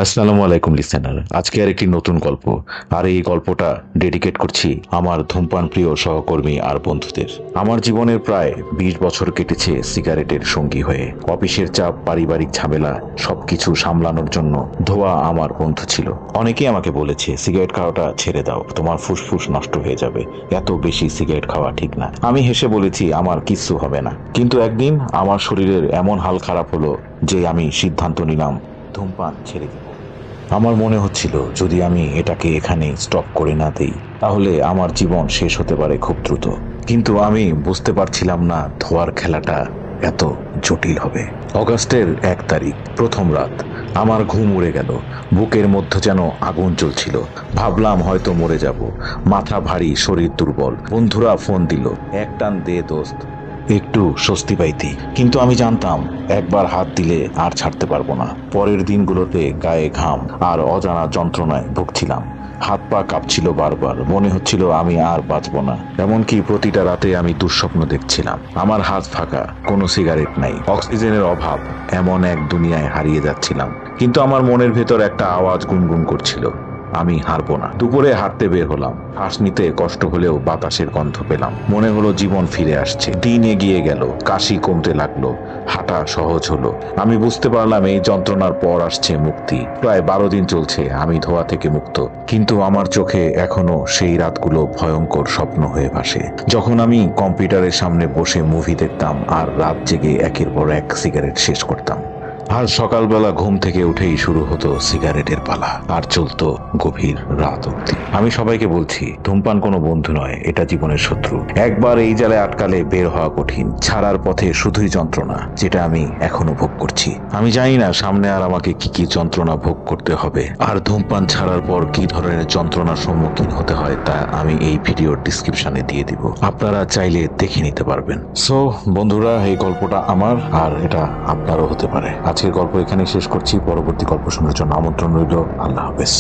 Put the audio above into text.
আসসালামু আলাইকুম লিসেনার। আজকে আর একটি নতুন গল্প, আর এই গল্পটা ডেডিকেট করছি আমার ধূমপান প্রিয় সহকর্মী আর বন্ধুদের। আমার জীবনের প্রায় 20 বছর কেটেছে সিগারেটের সঙ্গী হয়ে। অফিসের চাপ, পারিবারিক ঝামেলা সবকিছু সামলানোর জন্য ধোয়া আমার বন্ধু ছিল। অনেকেই আমাকে বলেছে সিগারেট খাওয়াটা ছেড়ে দাও, তোমার ফুসফুস নষ্ট হয়ে যাবে, এত বেশি সিগারেট খাওয়া ঠিক না। আমি হেসে বলেছি আমার কিচ্ছু হবে না। কিন্তু একদিন আমার শরীরের এমন হাল খারাপ হলো যে আমি সিদ্ধান্ত নিলাম ধূমপান ছেড়ে দেব। আমার মনে হচ্ছিল যদি আমি এটাকে এখানে স্টপ করে না দেই তাহলে আমার জীবন শেষ হতে পারে খুব দ্রুত। কিন্তু আমি বুঝতে পারছিলাম না ধোয়ার খেলাটা এত জটিল হবে। অগাস্টের 1 তারিখ, প্রথম রাত। আমার ঘুম উড়ে গেল, বুকের মধ্যে যেন আগুন জ্বলছিল। ভাবলাম হয়তো মরে যাব। মাথা ভারী, শরীর দুর্বল। বন্ধুরা ফোন দিল, এক টান দে দোস্ত, একটু স্বস্তি পাইতি। কিন্তু আমি জানতাম একবার হাত দিলে আর ছাড়তে পারবো না। পরের দিনগুলোতে গায়ে ঘাম আর অজানা যন্ত্রণায় ভুগছিলাম। হাত পা কাঁপছিল বারবার, মনে হচ্ছিল আমি আর বাঁচবো না। এমনকি প্রতিটা রাতে আমি দুঃস্বপ্ন দেখছিলাম। আমার হাত ফাঁকা, কোনো সিগারেট নাই, অক্সিজেনের অভাব, এমন এক দুনিয়ায় হারিয়ে যাচ্ছিলাম। কিন্তু আমার মনের ভেতর একটা আওয়াজ গুনগুন করছিল, আমি হারবো না। দুপুরে হাঁটতে বের হলাম। শ্বাস নিতে কষ্ট হলেও বাতাসের গন্ধ পেলাম। মনে হলো জীবন ফিরে আসছে। দিন এগিয়ে গেল, কাশি কমতে লাগলো, হাঁটা সহজ হলো। আমি বুঝতে পারলাম এই যন্ত্রণার পর আসছে মুক্তি। প্রায় 12 দিন চলছে আমি ধোয়া থেকে মুক্ত। কিন্তু আমার চোখে এখনো সেই রাতগুলো ভয়ঙ্কর স্বপ্ন হয়ে ভাসে, যখন আমি কম্পিউটারের সামনে বসে মুভি দেখতাম আর রাত জেগে একের পর এক সিগারেট শেষ করতাম। আর সকালবেলা ঘুম থেকে উঠেই শুরু হতো সিগারেটের পালা, আর চলতো গভীর রাত অব্দি। আমি সবাইকে বলছি ধূমপান কোনো বন্ধু নয়, এটা জীবনের শত্রু। একবার এই জালে আটকালে বের হওয়া কঠিন। ছাড়ার পথে শুধুই যন্ত্রণা, যেটা আমি এখনো ভোগ করছি। আমি জানি না সামনে আর আমাকে কি কি যন্ত্রণা ভোগ করতে হবে, আর ধূমপান ছাড়ার পর কি ধরনের যন্ত্রণার সম্মুখীন হতে হয় তা আমি এই ভিডিওর ডিসক্রিপশনে দিয়ে দিব, আপনারা চাইলে দেখে নিতে পারবেন। সো বন্ধুরা, এই গল্পটা আমার, আর এটা আপনারও হতে পারে। আজকের গল্প এখানে শেষ করছি। পরবর্তী গল্প শোনার জন্য আমন্ত্রণ রইল। আল্লাহ হাফেজ।